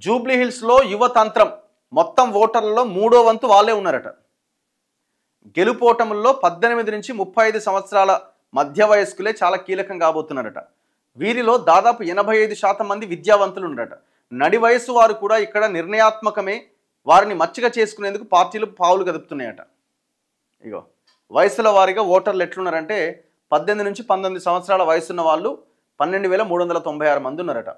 Jubilee హిల్స్లో యువతంత్రం మొత్తం ఓటర్లలో మూడో వంతు వాళ్ళే ఉన్నారట. గెలుపోటముల్లో 18 నుంచి 35 సంవత్సరాల మధ్య వయస్కులే చాలా కీలకం కాబోతున్నారట. వీరిలో దాదాపు 85% మంది విద్యావంతులు ఉన్నారట. నడి వయసు వారు కూడా ఇక్కడ నిర్ణయాత్మకమే. వారిని మచ్చిక చేసుకునేందుకు పార్టీలు పావులు కదుపుతున్నాయట. ఇగో వయసుల వారీగా ఓటర్లు ఎట్లున్నారంటే 18 నుంచి 19 సంవత్సరాల వయసున్న వాళ్ళు 12,396 మంది ఉన్నారట.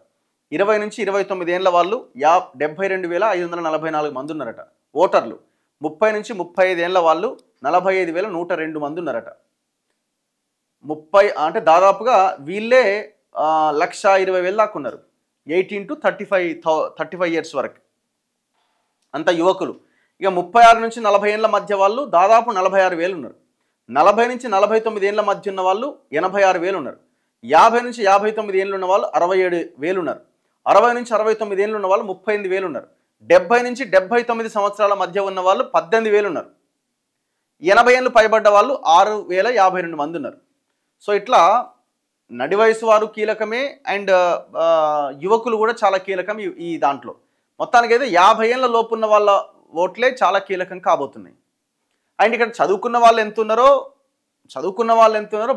20 నుంచి 29 ఏళ్ల వాళ్ళు 72,544 మంది ఉన్నారట ఓటర్లు. 30 నుంచి 35 ఏళ్ల వాళ్ళు 45,102 మంది ఉన్నారట. 30 అంటే దాదాపుగా వీళ్ళే 1,20,000 దాకా ఉన్నారు. 18 to 35 ఇయర్స్ వరకు అంత యువకులు. ఇక 36 నుంచి 40 ఏళ్ల మధ్య వాళ్ళు దాదాపు 46,000 ఉన్నారు. 40 నుంచి 49 ఏళ్ల మధ్య ఉన్న వాళ్ళు 86,000 ఉన్నారు. 50 నుంచి 59 ఏళ్ళు ఉన్న వాళ్ళు 67,000 ఉన్నారు. 60 నుంచి 69 ఏళ్ళు ఉన్న వాళ్ళు 38,000 ఉన్నారు. 70 నుంచి 79 సంవత్సరాల మధ్య ఉన్న వాళ్ళు 18,000 ఉన్నారు. 80 ఏళ్ళు పైబడ్డ వాళ్ళు 6,052 మంది ఉన్నారు. సో ఇట్లా నడి వయసు వారు కీలకమే అండ్ యువకులు కూడా చాలా కీలకం ఈ దాంట్లో. మొత్తానికి అయితే 50 ఏళ్ళ లోపు ఉన్న వాళ్ళ ఓట్లే చాలా కీలకం కాబోతున్నాయి. అండ్ ఇక్కడ చదువుకున్న వాళ్ళు ఎంత ఉన్నారో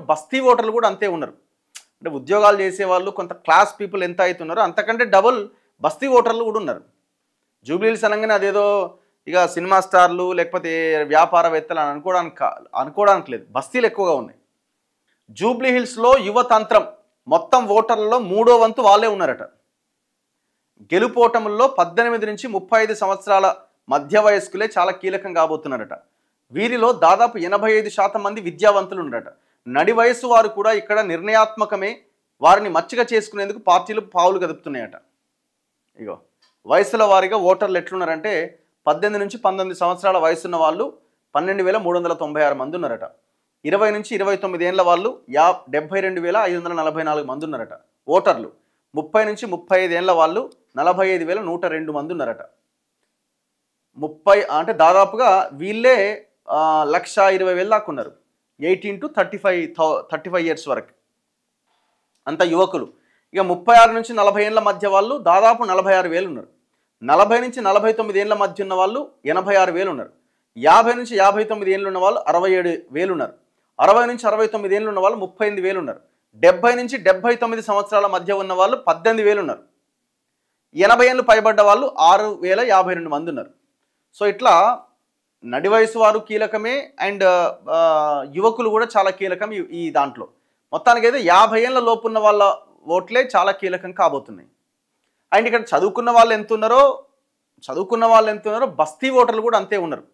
బస్తీ ఓటర్లు కూడా అంతే ఉన్నారు. అంటే ఉద్యోగాలు చేసేవాళ్ళు కొంత క్లాస్ పీపుల్ ఎంత అవుతున్నారో అంతకంటే డబుల్ బస్తీ ఓటర్లు కూడా ఉన్నారు. జూబ్లీ హిల్స్ అనగానే అదేదో ఇక సినిమా స్టార్లు లేకపోతే వ్యాపారవేత్తలు అని అనుకోవడానికి లేదు. బస్తీలు ఎక్కువగా ఉన్నాయి. జూబ్లీ హిల్స్లో యువతంత్రం మొత్తం ఓటర్లలో మూడో వంతు వాళ్ళే ఉన్నారట. గెలుపోటముల్లో 18 నుంచి 35 సంవత్సరాల మధ్య వయస్కులే చాలా కీలకం కాబోతున్నారట. వీరిలో దాదాపు 85% మంది విద్యావంతులు ఉన్నారట. నడి వయసు వారు కూడా ఇక్కడ నిర్ణయాత్మకమే. వారిని మచ్చిక చేసుకునేందుకు పార్టీలు పావులు కదుపుతున్నాయట. ఇగో వయసుల వారీగా ఓటర్లు ఎట్లున్నారంటే 18 నుంచి 19 సంవత్సరాల వయసున్న వాళ్ళు 12,396 మంది ఉన్నారట. 20 నుంచి 29 ఏళ్ల వాళ్ళు 72,544 మంది ఉన్నారట ఓటర్లు. 30 నుంచి 35 ఏళ్ల వాళ్ళు 45,102 మంది ఉన్నారట. 30 అంటే దాదాపుగా వీళ్ళే 1,20,000 దాకా ఉన్నారు. 18 to 35 ఇయర్స్ వరకు అంత యువకులు. ఇక 36 నుంచి 40 ఏళ్ల మధ్య వాళ్ళు దాదాపు 46,000 ఉన్నారు. 40 నుంచి 49 ఏళ్ల మధ్య ఉన్న వాళ్ళు 86,000 ఉన్నారు. 50 నుంచి 59 ఏళ్ళు ఉన్న వాళ్ళు 67,000 ఉన్నారు. 60 నుంచి 69 ఏళ్ళు ఉన్న వాళ్ళు 38,000 ఉన్నారు. 70 నుంచి 79 సంవత్సరాల మధ్య ఉన్న వాళ్ళు 18,000 ఉన్నారు. 80 ఏళ్ళు పైబడ్డ వాళ్ళు 6,052 మంది ఉన్నారు. సో ఇట్లా నడి వయసు వారు కీలకమే అండ్ యువకులు కూడా చాలా కీలకం ఈ దాంట్లో. మొత్తానికి అయితే 50 ఏళ్ళ లోపు ఉన్న వాళ్ళ ఓట్లే చాలా కీలకం కాబోతున్నాయి. అండ్ ఇక్కడ చదువుకున్న వాళ్ళు ఎంత ఉన్నారో బస్తీ ఓటర్లు కూడా అంతే ఉన్నారు.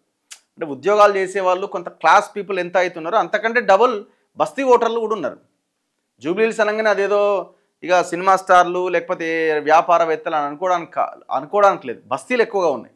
అంటే ఉద్యోగాలు చేసేవాళ్ళు కొంత క్లాస్ పీపుల్ ఎంత అవుతున్నారో అంతకంటే డబుల్ బస్తీ ఓటర్లు కూడా ఉన్నారు. జూబ్లీ హిల్స్ అనగానే అదేదో ఇక సినిమా స్టార్లు లేకపోతే వ్యాపారవేత్తలు అని అనుకోవడానికి లేదు. బస్తీలు ఎక్కువగా ఉన్నాయి.